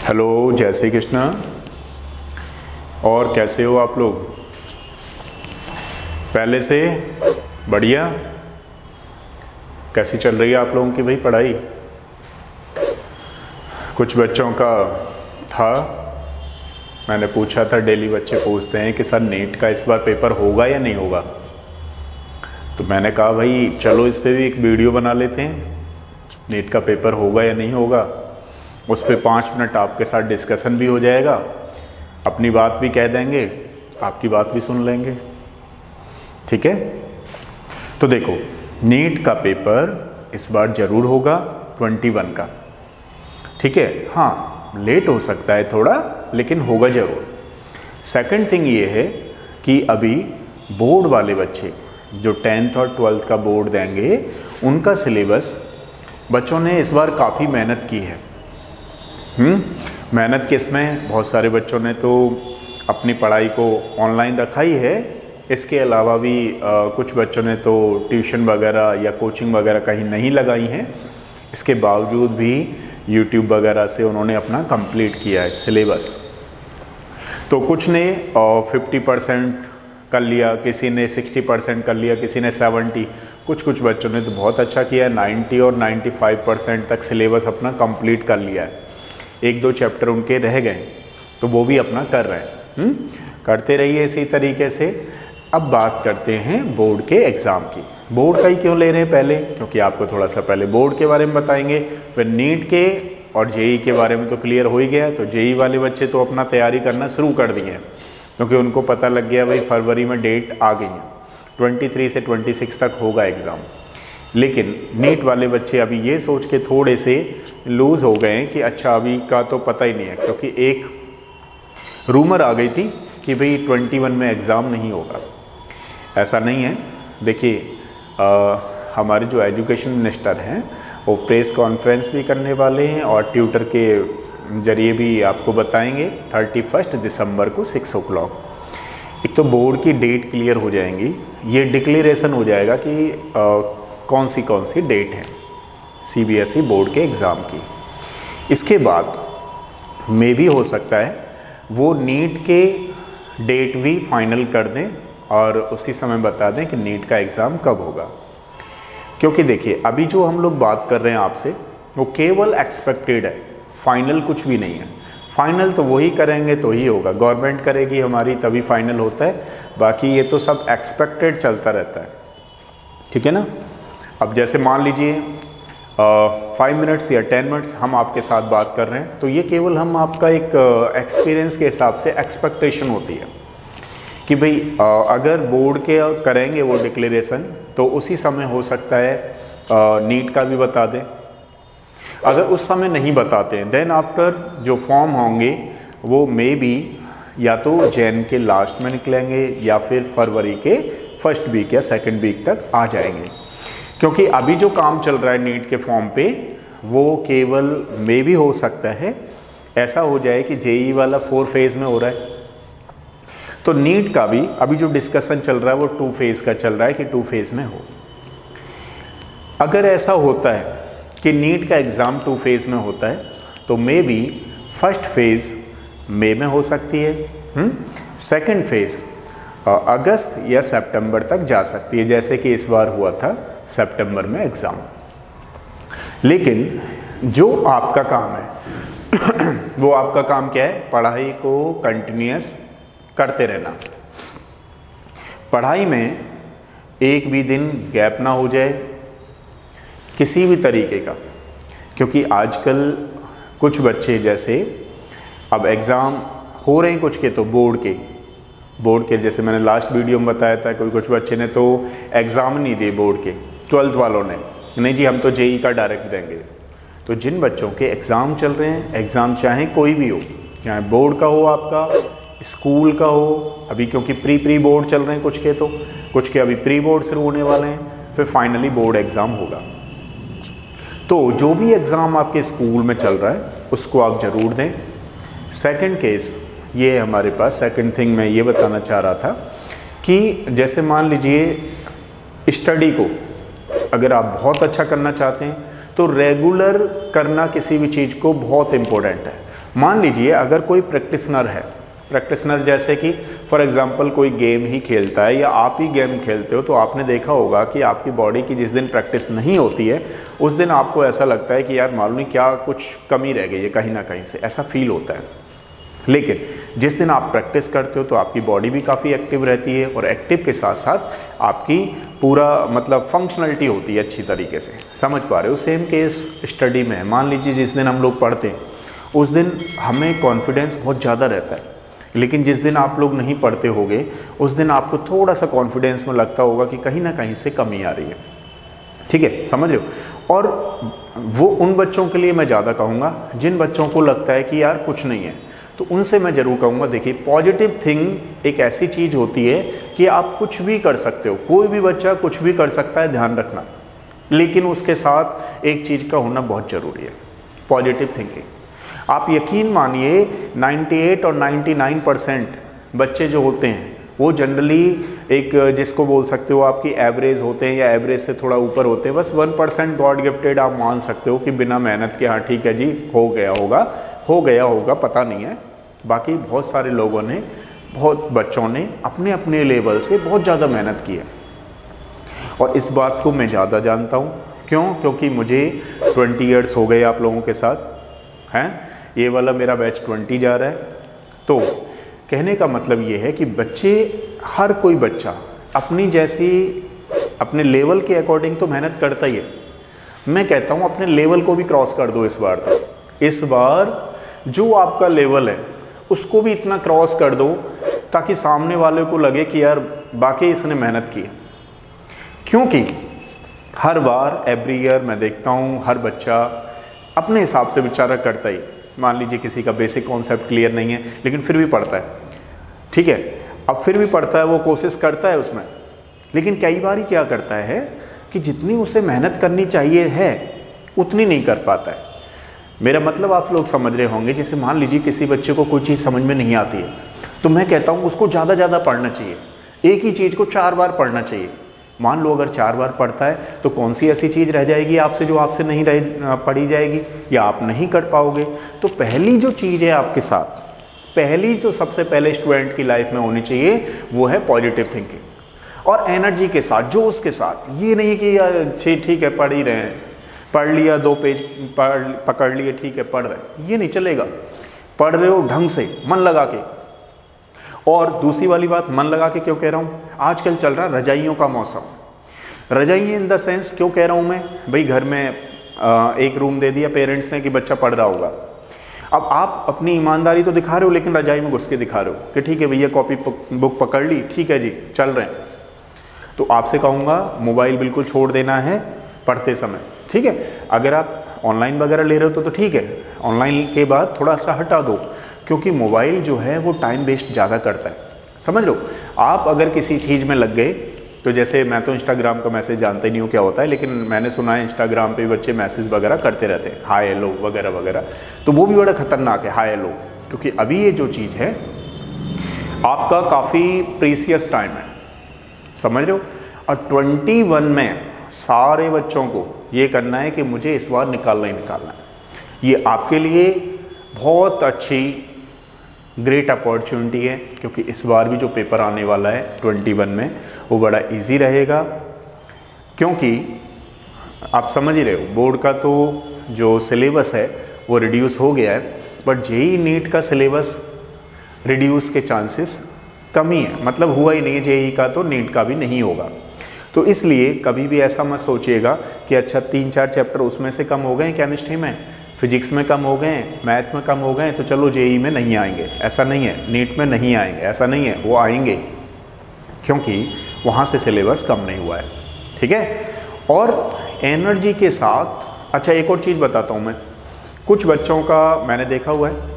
Hello, जय श्री कृष्ण। और कैसे हो आप लोग? पहले से बढ़िया। कैसी चल रही है आप लोगों की भाई पढ़ाई? कुछ बच्चों का था, मैंने पूछा था, डेली बच्चे पूछते हैं कि सर नीट का इस बार पेपर होगा या नहीं होगा। तो मैंने कहा भाई चलो इस पे भी एक वीडियो बना लेते हैं, नीट का पेपर होगा या नहीं होगा। उस पर 5 मिनट आपके साथ डिस्कशन भी हो जाएगा, अपनी बात भी कह देंगे, आपकी बात भी सुन लेंगे। ठीक है? तो देखो, नीट का पेपर इस बार ज़रूर होगा 21 का। ठीक है? हाँ, लेट हो सकता है थोड़ा, लेकिन होगा ज़रूर। सेकंड थिंग ये है कि अभी बोर्ड वाले बच्चे जो 10th और 12th का बोर्ड देंगे, उनका सिलेबस बच्चों ने इस बार काफ़ी मेहनत की है। मेहनत किसमें? बहुत सारे बच्चों ने तो अपनी पढ़ाई को ऑनलाइन रखा ही है। इसके अलावा भी कुछ बच्चों ने तो ट्यूशन वगैरह या कोचिंग वगैरह कहीं नहीं लगाई हैं। इसके बावजूद भी यूट्यूब वगैरह से उन्होंने अपना कंप्लीट किया है सिलेबस। तो कुछ ने 50% कर लिया, किसी ने 60% कर लिया, किसी ने 70। कुछ बच्चों ने तो बहुत अच्छा किया है, 90 और 95% तक सिलेबस अपना कंप्लीट कर लिया है। 1-2 चैप्टर उनके रह गए, तो वो भी अपना कर रहे हैं। करते रहिए इसी तरीके से। अब बात करते हैं बोर्ड के एग्ज़ाम की। बोर्ड का ही क्यों ले रहे हैं पहले? क्योंकि आपको थोड़ा सा पहले बोर्ड के बारे में बताएंगे, फिर नीट के और जेई के बारे में तो क्लियर हो ही गया। तो जेई वाले बच्चे तो अपना तैयारी करना शुरू कर दिए हैं, क्योंकि उनको पता लग गया भाई फरवरी में डेट आ गई है, 23 से 26 तक होगा एग्ज़ाम। लेकिन नीट वाले बच्चे अभी ये सोच के थोड़े से लूज़ हो गए हैं कि अच्छा अभी का तो पता ही नहीं है, क्योंकि एक रूमर आ गई थी कि भाई 21 में एग्ज़ाम नहीं होगा। ऐसा नहीं है। देखिए, हमारे जो एजुकेशन मिनिस्टर हैं वो प्रेस कॉन्फ्रेंस भी करने वाले हैं और ट्विटर के जरिए भी आपको बताएंगे 31 दिसंबर को 6 o'clock। एक तो बोर्ड की डेट क्लियर हो जाएंगी, ये डिक्लेरेशन हो जाएगा कि कौन सी डेट है सीबीएसई बोर्ड के एग्ज़ाम की। इसके बाद मे भी हो सकता है वो नीट के डेट भी फाइनल कर दें और उसी समय बता दें कि नीट का एग्ज़ाम कब होगा। क्योंकि देखिए, अभी जो हम लोग बात कर रहे हैं आपसे वो केवल एक्सपेक्टेड है, फाइनल कुछ भी नहीं है। फाइनल तो वही करेंगे तो ही होगा, गवर्नमेंट करेगी हमारी तभी फाइनल होता है। बाकी ये तो सब एक्सपेक्टेड चलता रहता है। ठीक है ना? अब जैसे मान लीजिए 5 मिनट्स या 10 मिनट्स हम आपके साथ बात कर रहे हैं, तो ये केवल हम आपका एक एक्सपीरियंस के हिसाब से एक्सपेक्टेशन होती है कि भाई अगर बोर्ड के करेंगे वो डिक्लेरेशन तो उसी समय हो सकता है नीट का भी बता दें। अगर उस समय नहीं बताते हैं, देन आफ्टर जो फॉर्म होंगे वो मे बी या तो जैन के लास्ट में निकलेंगे या फिर फरवरी के फर्स्ट वीक या सेकंड वीक तक आ जाएंगे। क्योंकि अभी जो काम चल रहा है नीट के फॉर्म पे वो केवल मे भी हो सकता है ऐसा हो जाए कि जेई वाला 4 फेज़ में हो रहा है, तो नीट का भी अभी जो डिस्कशन चल रहा है वो 2 फेज़ का चल रहा है कि 2 फेज़ में हो। अगर ऐसा होता है कि नीट का एग्ज़ाम 2 फेज़ में होता है तो मे बी फर्स्ट फेज़ मई में हो सकती है, सेकंड फेज़ अगस्त या सितंबर तक जा सकती है, जैसे कि इस बार हुआ था सितंबर में एग्ज़ाम। लेकिन जो आपका काम है वो आपका काम क्या है? पढ़ाई को कंटिन्यूअस करते रहना। पढ़ाई में एक भी दिन गैप ना हो जाए किसी भी तरीके का, क्योंकि आजकल कुछ बच्चे जैसे अब एग्ज़ाम हो रहे हैं कुछ के तो बोर्ड के जैसे मैंने लास्ट वीडियो में बताया था, कुछ बच्चे ने तो एग्ज़ाम नहीं दिए बोर्ड के, 12th वालों ने नहीं जी हम तो जेई का डायरेक्ट देंगे। तो जिन बच्चों के एग्ज़ाम चल रहे हैं, एग्ज़ाम चाहे कोई भी हो, चाहे बोर्ड का हो, आपका स्कूल का हो, अभी क्योंकि प्री बोर्ड चल रहे हैं कुछ के, तो कुछ के अभी प्री बोर्ड शुरू होने वाले हैं, फिर फाइनली बोर्ड एग्ज़ाम होगा। तो जो भी एग्ज़ाम आपके स्कूल में चल रहा है उसको आप ज़रूर दें। सेकंड केस ये हमारे पास, सेकंड थिंग मैं ये बताना चाह रहा था कि जैसे मान लीजिए स्टडी को अगर आप बहुत अच्छा करना चाहते हैं तो रेगुलर करना किसी भी चीज़ को बहुत इम्पोर्टेंट है। मान लीजिए अगर कोई प्रैक्टिशनर है, प्रैक्टिशनर जैसे कि फॉर एग्जांपल कोई गेम ही खेलता है या आप ही गेम खेलते हो, तो आपने देखा होगा कि आपकी बॉडी की जिस दिन प्रैक्टिस नहीं होती है उस दिन आपको ऐसा लगता है कि यार मालूम नहीं क्या कुछ कमी रह गई है, कहीं ना कहीं से ऐसा फील होता है। लेकिन जिस दिन आप प्रैक्टिस करते हो तो आपकी बॉडी भी काफ़ी एक्टिव रहती है और एक्टिव के साथ साथ आपकी पूरा मतलब फंक्शनलिटी होती है अच्छी तरीके से। समझ पा रहे हो? सेम केस स्टडी में है। मान लीजिए जिस दिन हम लोग पढ़ते हैं उस दिन हमें कॉन्फिडेंस बहुत ज़्यादा रहता है, लेकिन जिस दिन आप लोग नहीं पढ़ते होगे उस दिन आपको थोड़ा सा कॉन्फिडेंस में लगता होगा कि कहीं ना कहीं से कमी आ रही है। ठीक है, समझ रहे हो? और वो उन बच्चों के लिए मैं ज़्यादा कहूँगा जिन बच्चों को लगता है कि यार कुछ नहीं है, तो उनसे मैं ज़रूर कहूँगा देखिए पॉजिटिव थिंग एक ऐसी चीज़ होती है कि आप कुछ भी कर सकते हो, कोई भी बच्चा कुछ भी कर सकता है, ध्यान रखना, लेकिन उसके साथ एक चीज़ का होना बहुत ज़रूरी है, पॉजिटिव थिंकिंग। आप यकीन मानिए 98 और 99% बच्चे जो होते हैं वो जनरली एक जिसको बोल सकते हो आपकी एवरेज होते हैं या एवरेज से थोड़ा ऊपर होते हैं। बस 1% गॉड गिफ्टेड आप मान सकते हो कि बिना मेहनत के हाँ ठीक है जी हो गया होगा पता नहीं है। बाकी बहुत सारे लोगों ने, बहुत बच्चों ने अपने अपने लेवल से बहुत ज़्यादा मेहनत की है और इस बात को मैं ज़्यादा जानता हूँ। क्यों? क्योंकि मुझे 20 ईयर्स हो गए आप लोगों के साथ हैं, ये वाला मेरा बैच 20 जा रहा है। तो कहने का मतलब ये है कि बच्चे, हर कोई बच्चा अपनी जैसी अपने लेवल के अकॉर्डिंग तो मेहनत करता ही है। मैं कहता हूँ अपने लेवल को भी क्रॉस कर दो इस बार। तो इस बार जो आपका लेवल है उसको भी इतना क्रॉस कर दो ताकि सामने वाले को लगे कि यार बाकी इसने मेहनत की है। क्योंकि हर बार एवरी ईयर मैं देखता हूँ हर बच्चा अपने हिसाब से बेचारा करता ही। मान लीजिए किसी का बेसिक कॉन्सेप्ट क्लियर नहीं है लेकिन फिर भी पढ़ता है, ठीक है, अब फिर भी पढ़ता है, वो कोशिश करता है उसमें, लेकिन कई बार ही क्या करता है कि जितनी उसे मेहनत करनी चाहिए है उतनी नहीं कर पाता है। मेरा मतलब आप लोग समझ रहे होंगे। जैसे मान लीजिए किसी बच्चे को कोई चीज़ समझ में नहीं आती है तो मैं कहता हूँ उसको ज़्यादा पढ़ना चाहिए, एक ही चीज़ को 4 बार पढ़ना चाहिए। मान लो अगर 4 बार पढ़ता है तो कौन सी ऐसी चीज़ रह जाएगी आपसे जो आपसे नहीं पढ़ी जाएगी या आप नहीं कर पाओगे। तो पहली जो चीज़ है आपके साथ, पहली जो सबसे पहले स्टूडेंट की लाइफ में होनी चाहिए वो है पॉजिटिव थिंकिंग और एनर्जी के साथ, जोश के साथ। ये नहीं कि यार ठीक है पढ़ ही रहे हैं, पढ़ लिया 2 पेज पकड़ लिए, ठीक है पढ़ रहे, ये नहीं चलेगा। पढ़ रहे हो ढंग से, मन लगा के। और दूसरी वाली बात, मन लगा के क्यों कह रहा हूँ, आजकल चल रहा रजाइयों का मौसम। रजाई इन द सेंस क्यों कह रहा हूँ मैं, भाई घर में एक रूम दे दिया पेरेंट्स ने कि बच्चा पढ़ रहा होगा। अब आप अपनी ईमानदारी तो दिखा रहे हो लेकिन रजाई में घुस के दिखा रहे हो कि ठीक है भैया कॉपी बुक पकड़ ली, ठीक है जी चल रहे हैं। तो आपसे कहूँगा मोबाइल बिल्कुल छोड़ देना है पढ़ते समय, ठीक है। अगर आप ऑनलाइन वगैरह ले रहे हो तो ठीक है, ऑनलाइन के बाद थोड़ा सा हटा दो, क्योंकि मोबाइल जो है वो टाइम वेस्ट ज़्यादा करता है। समझ लो, आप अगर किसी चीज़ में लग गए तो जैसे मैं तो इंस्टाग्राम का मैसेज जानते नहीं हूँ क्या होता है, लेकिन मैंने सुना है इंस्टाग्राम पे बच्चे मैसेज वगैरह करते रहते हैं, हाय हेलो वगैरह वगैरह, तो वो भी बड़ा खतरनाक है हाय हेलो। क्योंकि अभी ये जो चीज़ है आपका काफ़ी प्रीसियस टाइम है, समझ रहे हो। और 21 में सारे बच्चों को ये करना है कि मुझे इस बार निकालना ही निकालना है। ये आपके लिए बहुत अच्छी ग्रेट अपॉर्चुनिटी है, क्योंकि इस बार भी जो पेपर आने वाला है 21 में वो बड़ा इजी रहेगा। क्योंकि आप समझ ही रहे हो बोर्ड का तो जो सिलेबस है वो रिड्यूस हो गया है, बट जेईई नीट का सिलेबस रिड्यूस के चांसेस कम ही है, मतलब हुआ ही नहीं, जेईई का तो नीट का भी नहीं होगा। तो इसलिए कभी भी ऐसा मत सोचिएगा कि अच्छा 3-4 चैप्टर उसमें से कम हो गए, केमिस्ट्री में, फिजिक्स में कम हो गए, मैथ में कम हो गए, तो चलो जेईई में नहीं आएंगे। ऐसा नहीं है, नीट में नहीं आएंगे, ऐसा नहीं है, वो आएंगे, क्योंकि वहाँ से सिलेबस कम नहीं हुआ है, ठीक है। और एनर्जी के साथ, अच्छा एक और चीज़ बताता हूँ मैं, कुछ बच्चों का मैंने देखा हुआ है,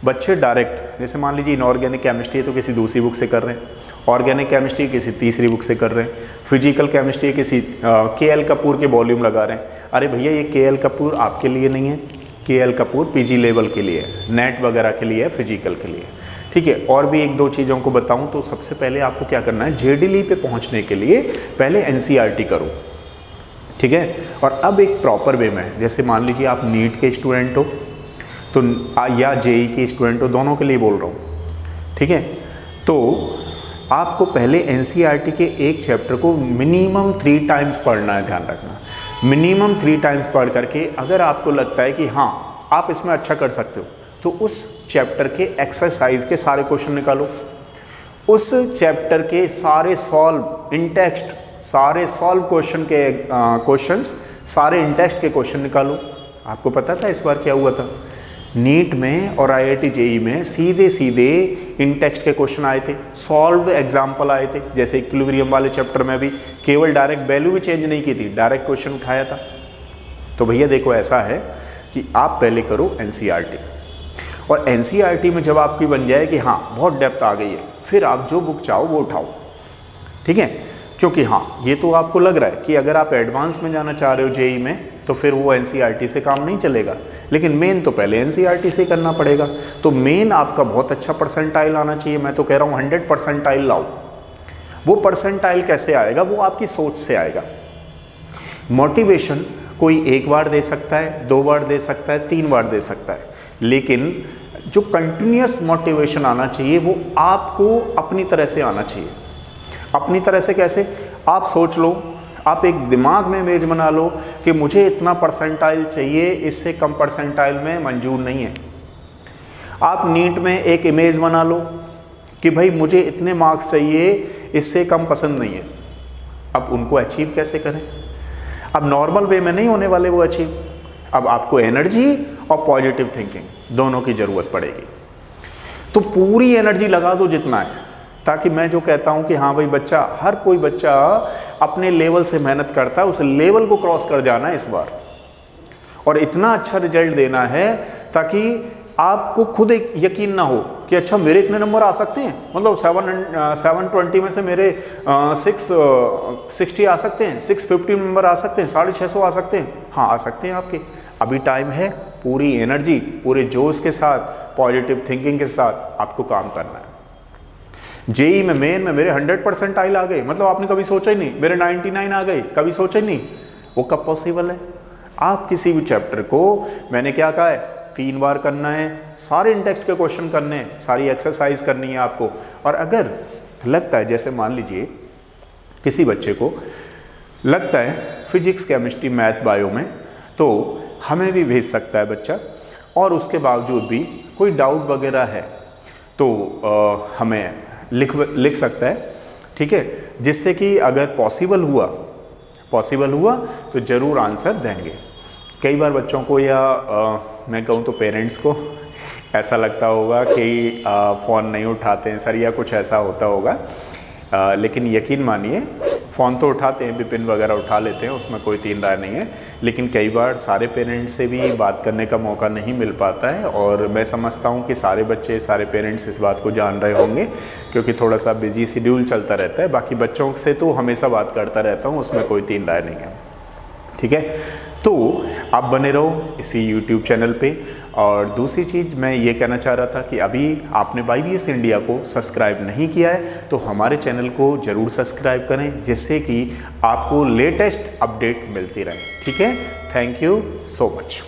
बच्चे डायरेक्ट, जैसे मान लीजिए इनऑर्गेनिक केमिस्ट्री है तो किसी दूसरी बुक से कर रहे हैं, ऑर्गेनिक केमिस्ट्री किसी तीसरी बुक से कर रहे हैं, फिजिकल केमिस्ट्री किसी के.एल. कपूर के वॉल्यूम लगा रहे हैं। अरे भैया ये के.एल. कपूर आपके लिए नहीं है, के.एल. कपूर पीजी लेवल के लिए है, नेट वगैरह के लिए है, फिजिकल के लिए, ठीक है। और भी 1-2 चीज़ों को बताऊं तो सबसे पहले आपको क्या करना है, जेडीली पे पहुंचने के लिए पहले एनसीईआरटी करो, ठीक है। और अब एक प्रॉपर वे में, जैसे मान लीजिए आप नीट के स्टूडेंट हो तो या जेई के स्टूडेंट हो, दोनों के लिए बोल रहा हूँ, ठीक है। तो आपको पहले एनसीईआरटी के एक चैप्टर को मिनिमम 3 टाइम्स पढ़ना है, ध्यान रखना, मिनिमम 3 टाइम्स पढ़ करके अगर आपको लगता है कि हाँ आप इसमें अच्छा कर सकते हो, तो उस चैप्टर के एक्सरसाइज के सारे क्वेश्चन निकालो, उस चैप्टर के सारे सॉल्व इन टेक्स्ट, सारे सॉल्व क्वेश्चन के क्वेश्चंस, सारे इन टेक्स्ट के क्वेश्चन निकालो। आपको पता था इस बार क्या हुआ था, नीट में और आईआईटी जेई में सीधे सीधे इन टेक्स्ट के क्वेश्चन आए थे, सॉल्व एग्जाम्पल आए थे। जैसे इक्विलिब्रियम वाले चैप्टर में भी केवल डायरेक्ट वैल्यू भी चेंज नहीं की थी, डायरेक्ट क्वेश्चन उठाया था। तो भैया देखो ऐसा है कि आप पहले करो एनसीईआरटी, और एनसीईआरटी में जब आपकी बन जाए कि हाँ बहुत डेप्थ आ गई है, फिर आप जो बुक चाहो वो उठाओ, ठीक है। क्योंकि हाँ ये तो आपको लग रहा है कि अगर आप एडवांस में जाना चाह रहे हो जेई में, तो फिर वो एनसीईआरटी से काम नहीं चलेगा, लेकिन मेन तो पहले एनसीईआरटी से करना पड़ेगा। तो मेन आपका बहुत अच्छा परसेंटाइल आना चाहिए, मैं तो कह रहा हूँ 100 परसेंटाइल लाओ। वो परसेंटाइल कैसे आएगा, वो आपकी सोच से आएगा। मोटिवेशन कोई 1 बार दे सकता है, 2 बार दे सकता है, 3 बार दे सकता है, लेकिन जो कंटिन्यूस मोटिवेशन आना चाहिए वो आपको अपनी तरह से आना चाहिए। अपनी तरह से कैसे, आप सोच लो, आप एक दिमाग में इमेज बना लो कि मुझे इतना परसेंटाइल चाहिए, इससे कम परसेंटाइल में मंजूर नहीं है। आप नीट में एक इमेज बना लो कि भाई मुझे इतने मार्क्स चाहिए, इससे कम पसंद नहीं है। अब उनको अचीव कैसे करें, अब नॉर्मल वे में नहीं होने वाले वो अचीव। अब आपको एनर्जी और पॉजिटिव थिंकिंग दोनों की ज़रूरत पड़ेगी। तो पूरी एनर्जी लगा दो जितना है, ताकि मैं जो कहता हूं कि हाँ भाई बच्चा, हर कोई बच्चा अपने लेवल से मेहनत करता है, उस लेवल को क्रॉस कर जाना है इस बार, और इतना अच्छा रिजल्ट देना है ताकि आपको खुद एक यकीन ना हो कि अच्छा मेरे इतने नंबर आ सकते हैं, मतलब 720 में से मेरे 660 आ सकते हैं, 650 नंबर आ सकते हैं, 650 आ सकते हैं। हाँ आ सकते हैं आपके, अभी टाइम है। पूरी एनर्जी, पूरे जोश के साथ, पॉजिटिव थिंकिंग के साथ आपको काम करना है। जेई में मेन में मेरे 100 परसेंटाइल आ गए, मतलब आपने कभी सोचा ही नहीं, मेरे 99 आ गए, कभी सोचा ही नहीं, वो कब पॉसिबल है। आप किसी भी चैप्टर को, मैंने क्या कहा है, 3 बार करना है, सारे इन टेक्स्ट के क्वेश्चन करने हैं, सारी एक्सरसाइज करनी है आपको। और अगर लगता है, जैसे मान लीजिए किसी बच्चे को लगता है फिजिक्स, केमिस्ट्री, मैथ, बायो में, तो हमें भी भेज सकता है बच्चा, और उसके बावजूद भी कोई डाउट वगैरह है तो हमें लिख सकता है, ठीक है, जिससे कि अगर पॉसिबल हुआ तो ज़रूर आंसर देंगे। कई बार बच्चों को या मैं कहूँ तो पेरेंट्स को ऐसा लगता होगा कि फ़ोन नहीं उठाते हैं सर, या कुछ ऐसा होता होगा, लेकिन यकीन मानिए फ़ोन तो उठाते हैं, विपिन वगैरह उठा लेते हैं, उसमें कोई 3 राय नहीं है, लेकिन कई बार सारे पेरेंट्स से भी बात करने का मौका नहीं मिल पाता है। और मैं समझता हूँ कि सारे बच्चे, सारे पेरेंट्स इस बात को जान रहे होंगे, क्योंकि थोड़ा सा बिजी शेड्यूल चलता रहता है। बाकी बच्चों से तो हमेशा बात करता रहता हूँ, उसमें कोई 3 राय नहीं है, ठीक है। तो आप बने रहो इसी YouTube चैनल पे। और दूसरी चीज़ मैं ये कहना चाह रहा था कि अभी आपने YBS इंडिया को सब्सक्राइब नहीं किया है तो हमारे चैनल को ज़रूर सब्सक्राइब करें, जिससे कि आपको लेटेस्ट अपडेट मिलती रहे, ठीक है। Thank you so much.